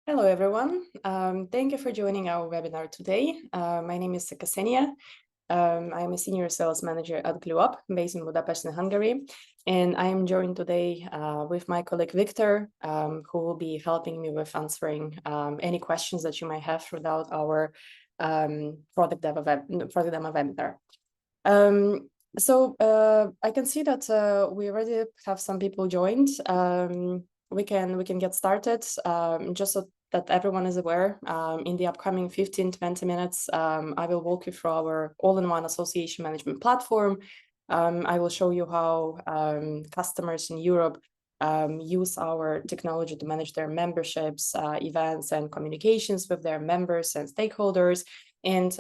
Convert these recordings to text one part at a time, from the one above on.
Hello, everyone. Thank you for joining our webinar today. My name is Ksenia. I'm a senior sales manager at GlueUp, based in Budapest in Hungary. And I am joined today with my colleague Victor, who will be helping me with answering any questions that you might have throughout our product demo webinar. I can see that we already have some people joined. We can get started. Just so that everyone is aware, in the upcoming 15-20 minutes, I will walk you through our all-in-one association management platform. I will show you how customers in Europe use our technology to manage their memberships, events, and communications with their members and stakeholders. And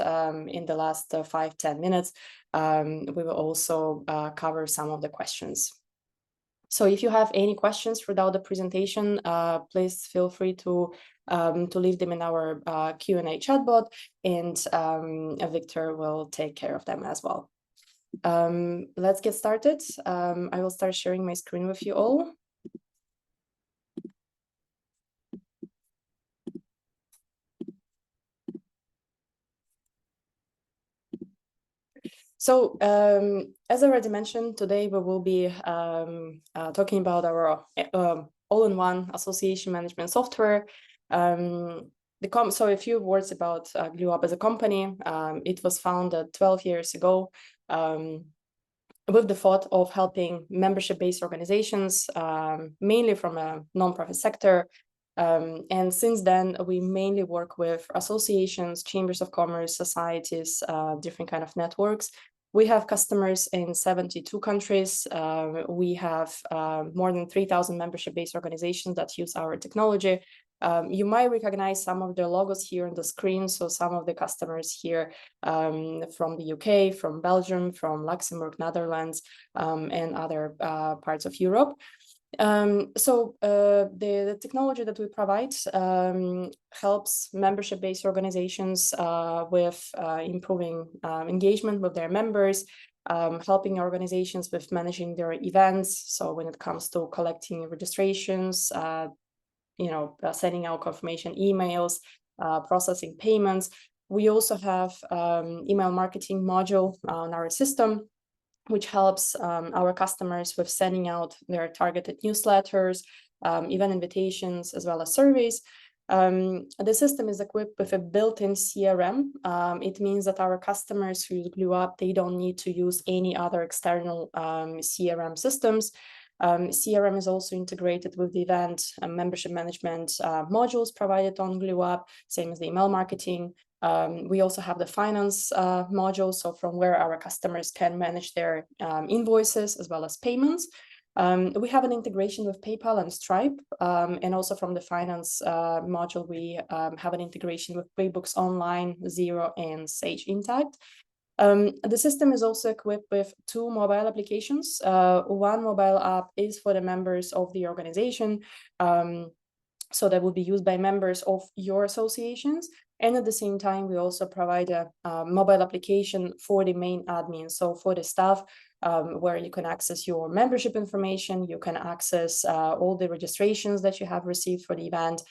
in the last 5-10 minutes, we will also cover some of the questions. So if you have any questions throughout the presentation, please feel free to leave them in our Q&A chatbot, and Victor will take care of them as well. Let's get started. I will start sharing my screen with you all. So as I already mentioned, today we will be talking about our all-in-one association management software. So a few words about GlueUp as a company. It was founded 12 years ago with the thought of helping membership-based organizations, mainly from a nonprofit sector. And since then, we mainly work with associations, chambers of commerce, societies, different kind of networks. We have customers in 72 countries. We have more than 3,000 membership-based organizations that use our technology. You might recognize some of the logos here on the screen. So some of the customers here from the UK, from Belgium, from Luxembourg, Netherlands, and other parts of Europe. The technology that we provide helps membership-based organizations with improving engagement with their members, helping organizations with managing their events. So when it comes to collecting registrations, sending out confirmation emails, processing payments. We also have email marketing module on our system, which helps our customers with sending out their targeted newsletters, event invitations, as well as surveys. The system is equipped with a built-in CRM. It means that our customers who use GlueUp, they don't need to use any other external CRM systems. CRM is also integrated with the event and membership management modules provided on GlueUp, same as the email marketing. We also have the finance module, so from where our customers can manage their invoices as well as payments. We have an integration with PayPal and Stripe, and also from the finance module, we have an integration with QuickBooks Online, Xero, and Sage Intacct. The system is also equipped with 2 mobile applications. One mobile app is for the members of the organization, so that will be used by members of your associations. And at the same time, we also provide a mobile application for the main admin, so for the staff, where you can access your membership information, you can access all the registrations that you have received for the event.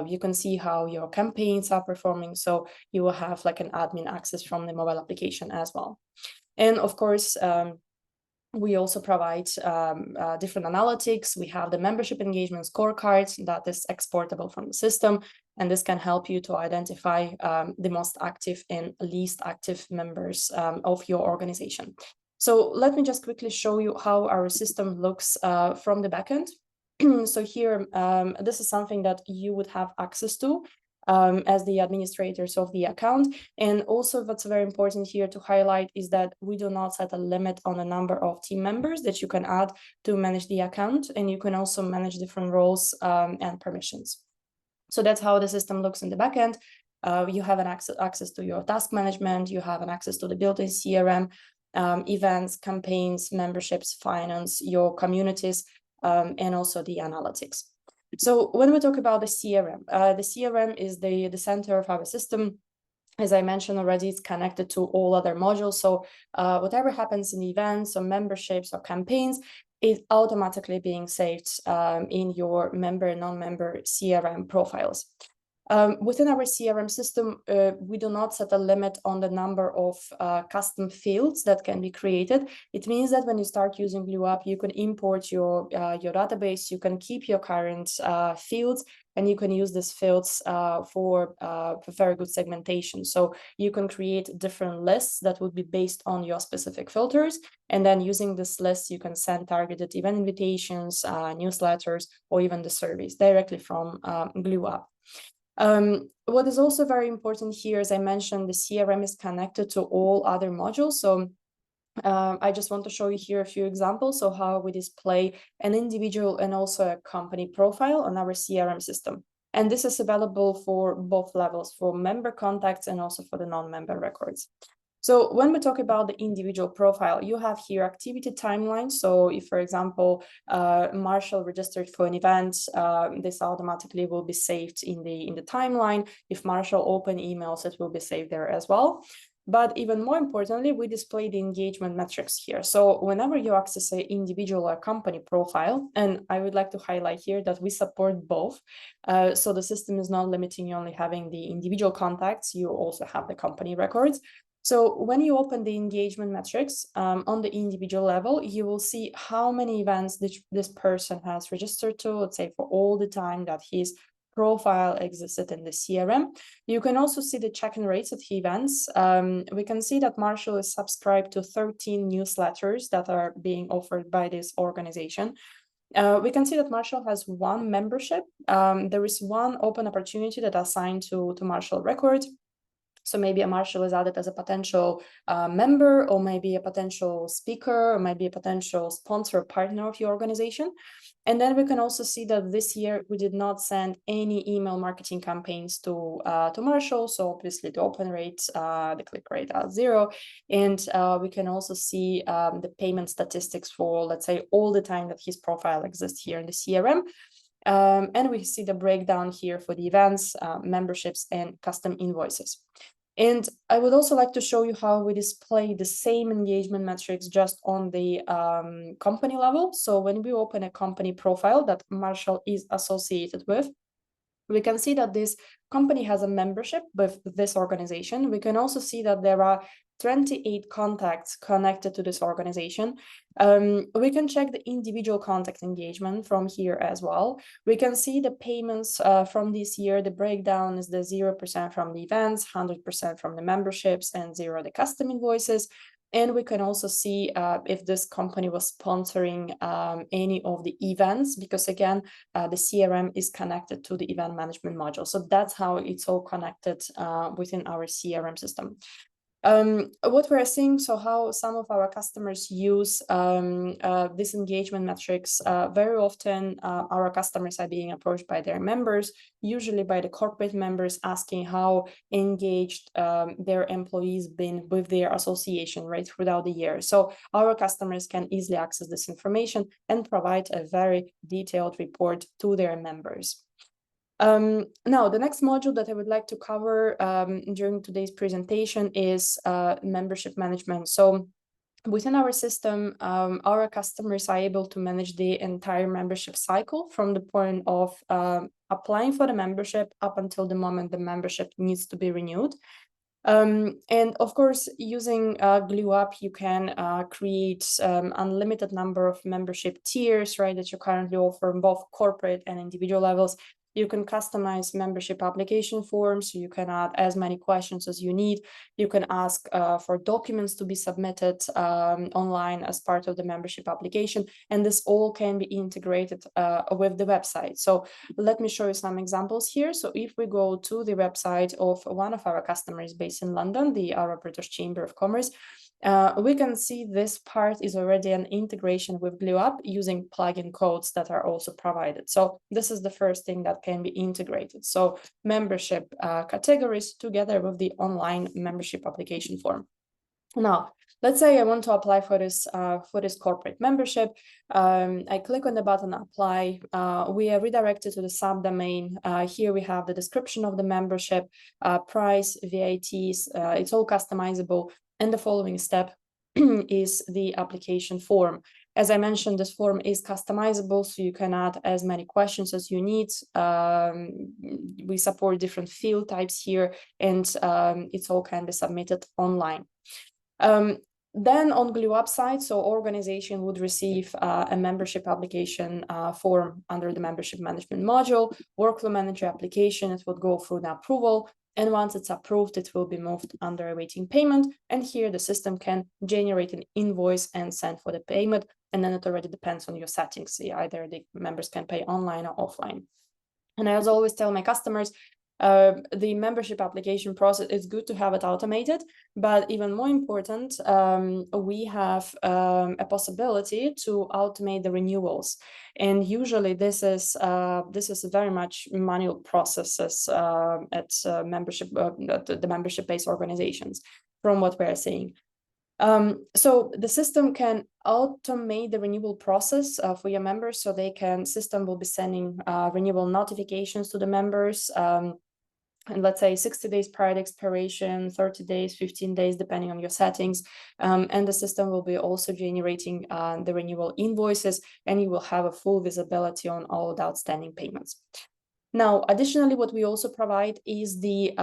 You can see how your campaigns are performing, so you will have like an admin access from the mobile application as well. And of course, we also provide different analytics. We have the membership engagement scorecard that is exportable from the system, and this can help you to identify the most active and least active members of your organization. So let me just quickly show you how our system looks from the backend. So here, this is something that you would have access to as the administrators of the account. And also what's very important here to highlight is that we do not set a limit on the number of team members that you can add to manage the account, and you can also manage different roles and permissions. So that's how the system looks in the backend. You have an access to your task management, you have an access to the built-in CRM, events, campaigns, memberships, finance, your communities, and also the analytics. So when we talk about the CRM is the center of our system. As I mentioned already, it's connected to all other modules. So whatever happens in events or memberships or campaigns is automatically being saved in your member and non-member CRM profiles. Within our CRM system, we do not set a limit on the number of custom fields that can be created. It means that when you start using GlueUp, you can import your database, you can keep your current fields, and you can use these fields for very good segmentation. So you can create different lists that would be based on your specific filters. And then using this list, you can send targeted event invitations, newsletters, or even the surveys directly from GlueUp. What is also very important here, as I mentioned, the CRM is connected to all other modules. So I just want to show you here a few examples of how we display an individual and also a company profile on our CRM system. And this is available for both levels, for member contacts and also for the non-member records. So when we talk about the individual profile, you have here activity timeline. So if, for example, Marshall registered for an event, this automatically will be saved in the timeline. If Marshall opened emails, it will be saved there as well. But even more importantly, we display the engagement metrics here. So whenever you access an individual or company profile, and I would like to highlight here that we support both. So the system is not limiting you only having the individual contacts, you also have the company records. So when you open the engagement metrics on the individual level, you will see how many events this person has registered to, let's say for all the time that his profile existed in the CRM. You can also see the check-in rates at events. We can see that Marshall is subscribed to 13 newsletters that are being offered by this organization. We can see that Marshall has one membership. There is one open opportunity that assigned to Marshall Records. So maybe a Marshall is added as a potential member, or maybe a potential speaker, or maybe a potential sponsor or partner of your organization. And then we can also see that this year we did not send any email marketing campaigns to Marshall. So obviously the open rate, the click rate are 0. And we can also see the payment statistics for, let's say, all the time that his profile exists here in the CRM. And we see the breakdown here for the events, memberships, and custom invoices. And I would also like to show you how we display the same engagement metrics just on the company level. So when we open a company profile that Marshall is associated with, we can see that this company has a membership with this organization. We can also see that there are 28 contacts connected to this organization. We can check the individual contact engagement from here as well. We can see the payments from this year. The breakdown is the 0% from the events, 100% from the memberships, and 0 the custom invoices. And we can also see if this company was sponsoring any of the events, because again, the CRM is connected to the event management module. So that's how it's all connected within our CRM system. What we're seeing, so how some of our customers use these engagement metrics, very often our customers are being approached by their members, usually by the corporate members, asking how engaged their employees been with their association right throughout the year. So our customers can easily access this information and provide a very detailed report to their members. Now, the next module that I would like to cover during today's presentation is membership management. So within our system, our customers are able to manage the entire membership cycle from the point of applying for the membership up until the moment the membership needs to be renewed. And of course, using GlueUp, you can create unlimited number of membership tiers, right, that you currently offer on both corporate and individual levels. You can customize membership application forms, so you can add as many questions as you need. You can ask for documents to be submitted online as part of the membership application, and this all can be integrated with the website. So let me show you some examples here. So if we go to the website of one of our customers based in London, our British Chamber of Commerce, we can see this part is already an integration with GlueUp using plugin codes that are also provided. So this is the first thing that can be integrated. So membership categories together with the online membership application form. Now, let's say I want to apply for this corporate membership. I click on the button apply. We are redirected to the subdomain. Here we have the description of the membership, price, VITs. It's all customizable. And the following step is the application form. As I mentioned, this form is customizable, so you can add as many questions as you need. We support different field types here, and it all can be submitted online. Then on Glue website, so organization would receive a membership application form under the membership management module, workflow manager application. It would go through the approval. And once it's approved, it will be moved under awaiting payment. And here the system can generate an invoice and send for the payment. And then it already depends on your settings. Either the members can pay online or offline. And I always tell my customers, the membership application process, it's good to have it automated, but even more important, we have a possibility to automate the renewals. And usually this is very much manual processes at the membership-based organizations, from what we're seeing. So the system can automate the renewal process for your members, so system will be sending renewal notifications to the members, and let's say 60 days prior to expiration, 30 days, 15 days, depending on your settings. And the system will be also generating the renewal invoices, and you will have a full visibility on all the outstanding payments. Now, additionally, what we also provide is the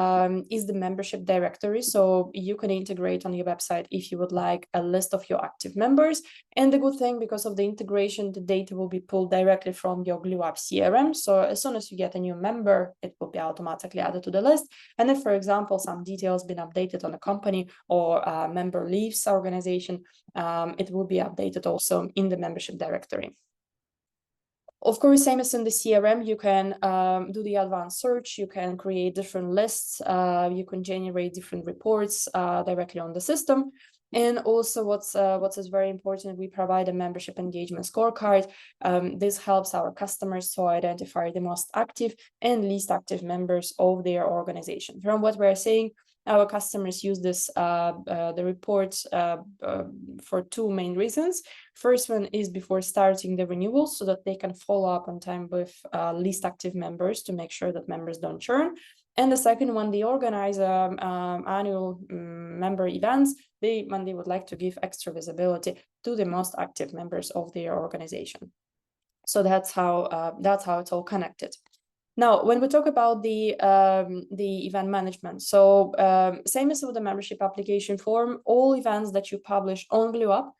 membership directory. So you can integrate on your website if you would like a list of your active members. And the good thing, because of the integration, the data will be pulled directly from your Glue app CRM. So as soon as you get a new member, it will be automatically added to the list. And if, for example, some details been updated on a company or a member leaves organization, it will be updated also in the membership directory. Of course, same as in the CRM, you can do the advanced search, you can create different lists, you can generate different reports directly on the system. And also what's very important, we provide a membership engagement scorecard. This helps our customers to identify the most active and least active members of their organization. From what we're saying, our customers use this the report for two main reasons. First one is before starting the renewal, so that they can follow up on time with least active members to make sure that members don't churn. And the second one, they organize annual member events when they would like to give extra visibility to the most active members of their organization. So that's how it's all connected. Now, when we talk about the event management, so same as with the membership application form, all events that you publish on Glue app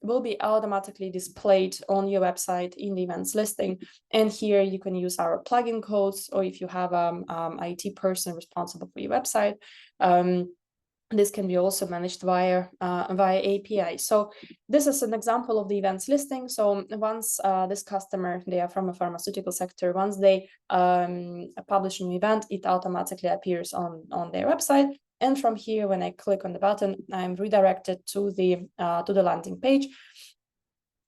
will be automatically displayed on your website in the events listing. And here you can use our plugin codes, or if you have an IT person responsible for your website, this can be also managed via API. So this is an example of the events listing. So once this customer, they are from a pharmaceutical sector, once they publish a new event, it automatically appears on their website. And from here, when I click on the button, I'm redirected to the landing page.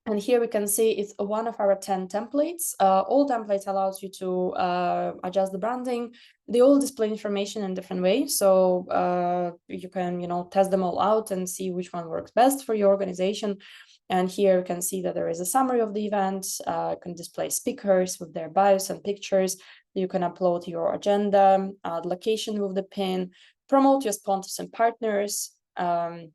And here we can see it's one of our 10 templates. All templates allows you to adjust the branding. They all display information in different ways. So you can, test them all out and see which one works best for your organization. And here you can see that there is a summary of the event. You can display speakers with their bios and pictures. You can upload your agenda, add location with the pin, promote your sponsors and partners,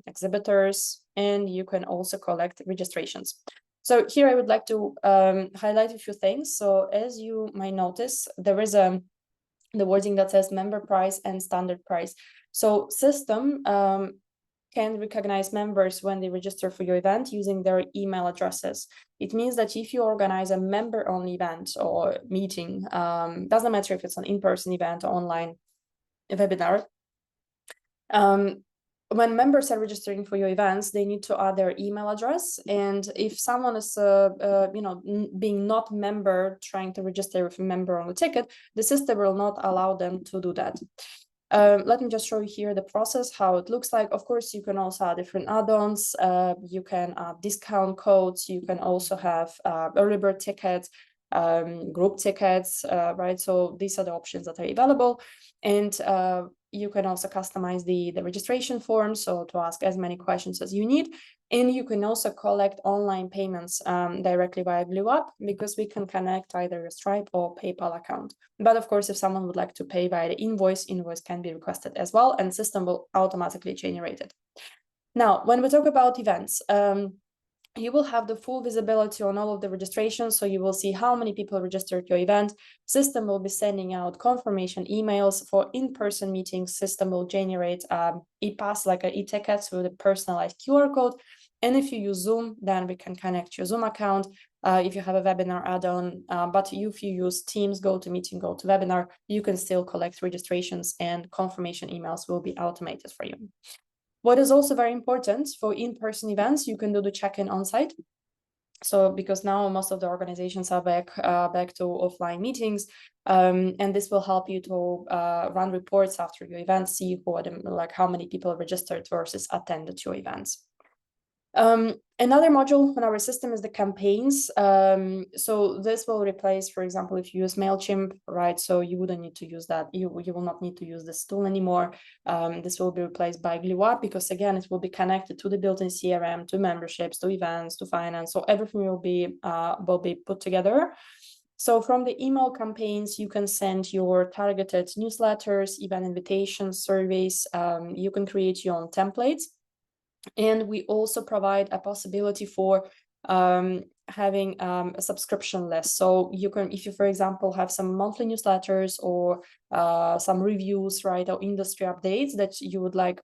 exhibitors, and you can also collect registrations. So here I would like to highlight a few things. So as you might notice, there is the wording that says member price and standard price. So system can recognize members when they register for your event using their email addresses. It means that if you organize a member-only event or meeting, doesn't matter if it's an in-person event or online webinar, when members are registering for your events, they need to add their email address. And if someone is, being not member, trying to register with a member on the ticket, the system will not allow them to do that. Let me just show you here the process, how it looks like. Of course, you can also add different add-ons. You can add discount codes. You can also have early bird tickets, group tickets, right? So these are the options that are available. And you can also customize the registration form, so to ask as many questions as you need. And you can also collect online payments directly via Glue app, because we can connect either your Stripe or PayPal account. But of course, if someone would like to pay via the invoice can be requested as well, and system will automatically generate it. Now, when we talk about events, you will have the full visibility on all of the registrations. So you will see how many people registered your event. System will be sending out confirmation emails for in-person meetings. System will generate e-pass, like an e-ticket with a personalized QR code. And if you use Zoom, then we can connect your Zoom account. If you have a webinar add-on, but if you use Teams, GoToMeeting, GoToWebinar, you can still collect registrations and confirmation emails will be automated for you. What is also very important for in-person events, you can do the check-in on site. So because now most of the organizations are back to offline meetings, and this will help you to run reports after your event, see like how many people registered versus attended your events. Another module on our system is the campaigns. So this will replace, for example, if you use MailChimp, right? So you wouldn't need to use that. You will not need to use this tool anymore. This will be replaced by GlueUp because again, it will be connected to the built-in CRM, to memberships, to events, to finance. So everything will be put together. So from the email campaigns, you can send your targeted newsletters, event invitations, surveys. You can create your own templates. And we also provide a possibility for having a subscription list. So you can, if you, for example, have some monthly newsletters or some reviews, right, or industry updates that you would like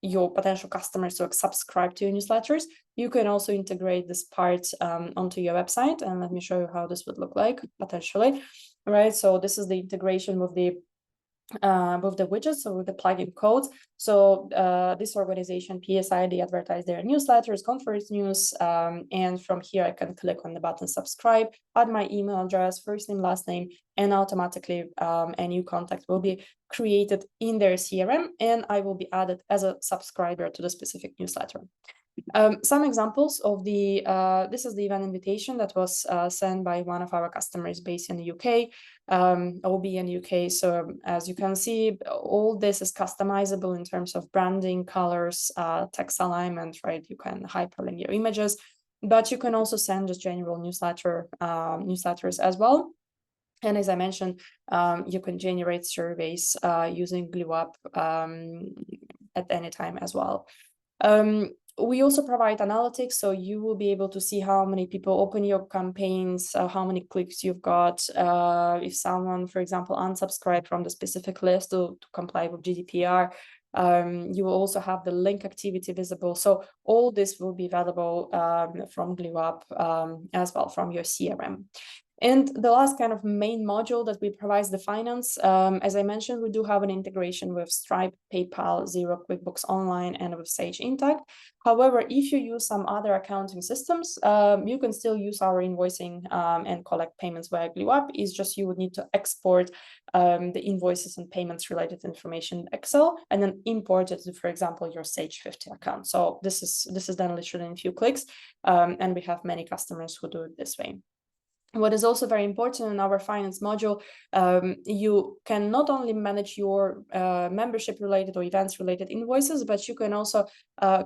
your potential customers to subscribe to your newsletters, you can also integrate this part onto your website. And let me show you how this would look like potentially, right? So this is the integration with the widgets, so with the plugin codes. So this organization, PSI, they advertise their newsletters, conference news, and from here I can click on the button subscribe, add my email address, first name, last name, and automatically a new contact will be created in their CRM, and I will be added as a subscriber to the specific newsletter. Some examples of the, this is the event invitation that was sent by one of our customers based in the UK, OB in UK. So as you can see, all this is customizable in terms of branding, colors, text alignment, right? You can hyperlink your images, but you can also send just general newsletters as well. And as I mentioned, you can generate surveys using GlueUp at any time as well. We also provide analytics, so you will be able to see how many people open your campaigns, how many clicks you've got. If someone, for example, unsubscribed from the specific list to comply with GDPR, you will also have the link activity visible. So all this will be available from GlueUp as well from your CRM. And the last kind of main module that we provide is the finance. As I mentioned, we do have an integration with Stripe, PayPal, Xero, QuickBooks Online, and with Sage Intacct. However, if you use some other accounting systems, you can still use our invoicing and collect payments via GlueUp. It's just you would need to export the invoices and payments related information in Excel and then import it to, for example, your Sage 50 account. So this is done literally in a few clicks, and we have many customers who do it this way. What is also very important in our finance module, you can not only manage your membership-related or events-related invoices, but you can also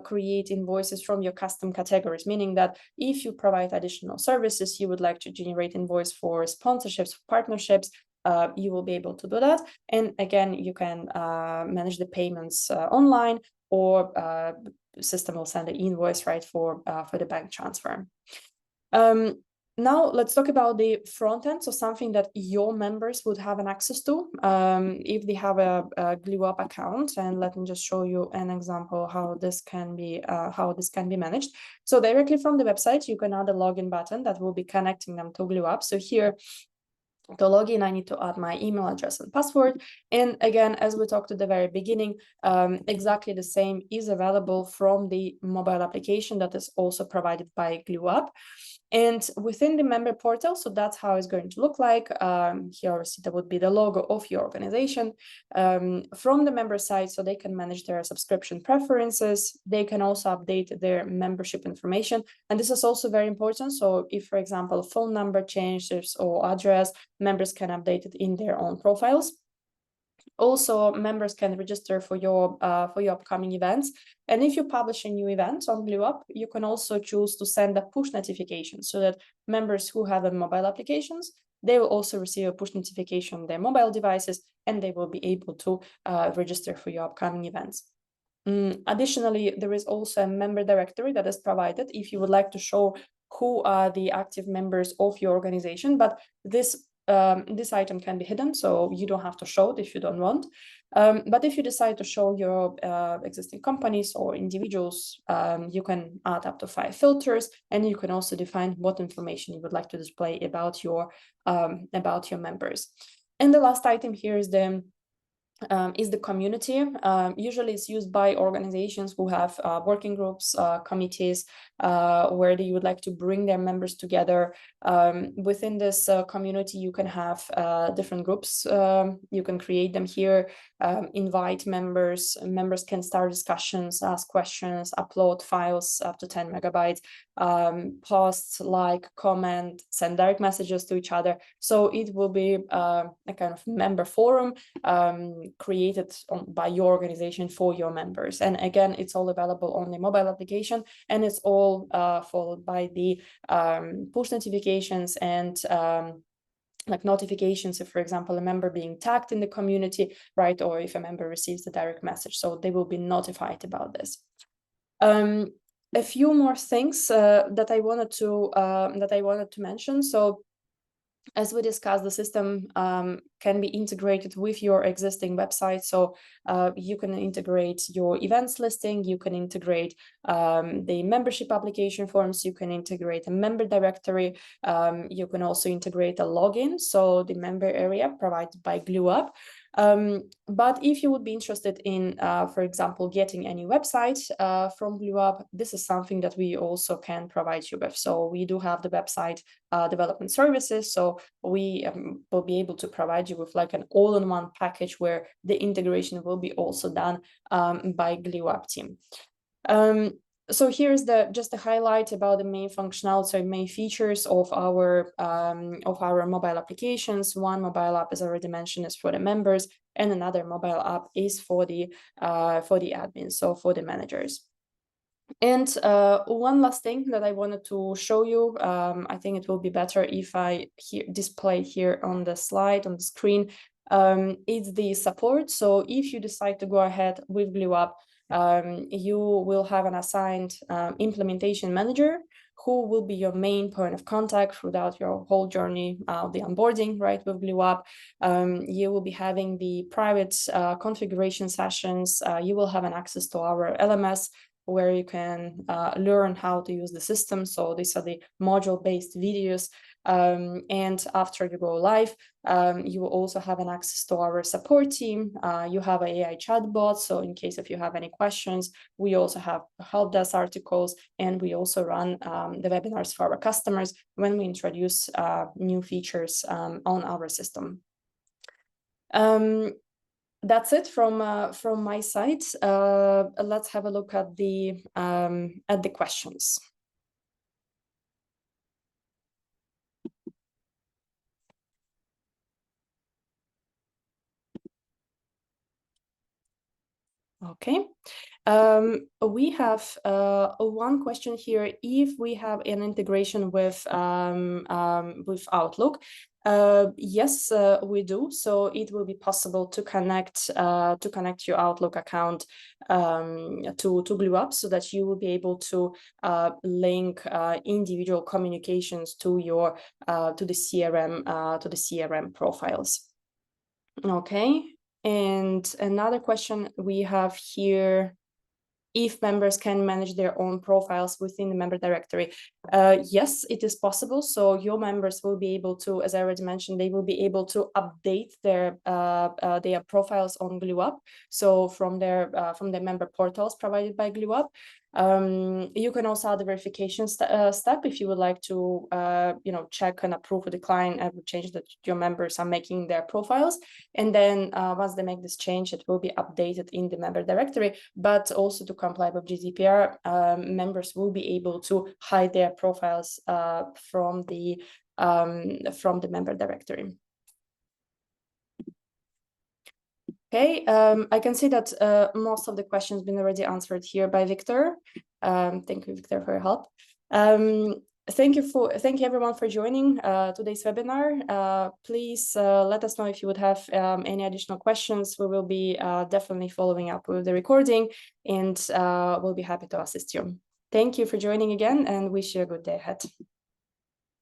create invoices from your custom categories, meaning that if you provide additional services, you would like to generate invoice for sponsorships, partnerships, you will be able to do that. And again, you can manage the payments online, or system will send an invoice, right, for the bank transfer. Now let's talk about the front end, so something that your members would have an access to if they have a GlueUp account. And let me just show you an example how this can be managed. So directly from the website, you can add a login button that will be connecting them to GlueUp. So here, to log in, I need to add my email address and password. And again, as we talked at the very beginning, exactly the same is available from the mobile application that is also provided by GlueUp. And within the member portal, so that's how it's going to look like. Here, obviously, that would be the logo of your organization. From the member side, so they can manage their subscription preferences. They can also update their membership information. And this is also very important. So if, for example, phone number changes or address, members can update it in their own profiles. Also, members can register for your upcoming events. And if you publish a new event on GlueUp, you can also choose to send a push notification so that members who have mobile applications, they will also receive a push notification on their mobile devices, and they will be able to register for your upcoming events. Additionally, there is also a member directory that is provided if you would like to show who are the active members of your organization, but this item can be hidden, so you don't have to show it if you don't want. But if you decide to show your existing companies or individuals, you can add up to 5 filters, and you can also define what information you would like to display about your members. And the last item here is the community. Usually it's used by organizations who have working groups, committees, where they would like to bring their members together. Within this community, you can have different groups. You can create them here, invite members. Members can start discussions, ask questions, upload files up to 10 megabytes, post, like, comment, send direct messages to each other. So it will be a kind of member forum created by your organization for your members. And again, it's all available on the mobile application, and it's all followed by the push notifications and like notifications if, for example, a member being tagged in the community, right, or if a member receives a direct message, so they will be notified about this. A few more things that I wanted to mention. So as we discussed, the system can be integrated with your existing website. So you can integrate your events listing, you can integrate the membership application forms, you can integrate a member directory, you can also integrate a login, so the member area provided by GlueUp. But if you would be interested in, for example, getting any website from GlueUp, this is something that we also can provide you with. So we do have the website development services. So we will be able to provide you with like an all-in-one package where the integration will be also done by GlueUp team. So here's just a highlight about the main functionality, main features of our mobile applications. One mobile app, as I already mentioned, is for the members, and another mobile app is for the admins, so for the managers. And one last thing that I wanted to show you, I think it will be better if I display here on the slide, on the screen, is the support. So if you decide to go ahead with GlueUp, you will have an assigned implementation manager who will be your main point of contact throughout your whole journey, the onboarding, right, with GlueUp. You will be having the private configuration sessions. You will have an access to our LMS, where you can learn how to use the system. So these are the module-based videos. And after you go live, you will also have an access to our support team. You have an AI chatbot, so in case if you have any questions, we also have help desk articles, and we also run the webinars for our customers when we introduce new features on our system. That's it from my side. Let's have a look at the questions. Okay. We have one question here. If we have an integration with Outlook, yes, we do. So it will be possible to connect your Outlook account to GlueUp, so that you will be able to link individual communications to your to the CRM profiles. Okay. And another question we have here, if members can manage their own profiles within the member directory. Yes, it is possible. So your members will be able to, as I already mentioned, they will be able to update their profiles on GlueUp. So from their member portals provided by GlueUp. You can also add the verification step if you would like to check and approve or decline every change that your members are making their profiles. And then once they make this change, it will be updated in the member directory. But also to comply with GDPR, members will be able to hide their profiles from the member directory. Okay, I can see that most of the questions been already answered here by Victor. Thank you, Victor, for your help. Thank you everyone for joining today's webinar. Please let us know if you would have any additional questions. We will be definitely following up with the recording, and we'll be happy to assist you. Thank you for joining again, and wish you a good day ahead.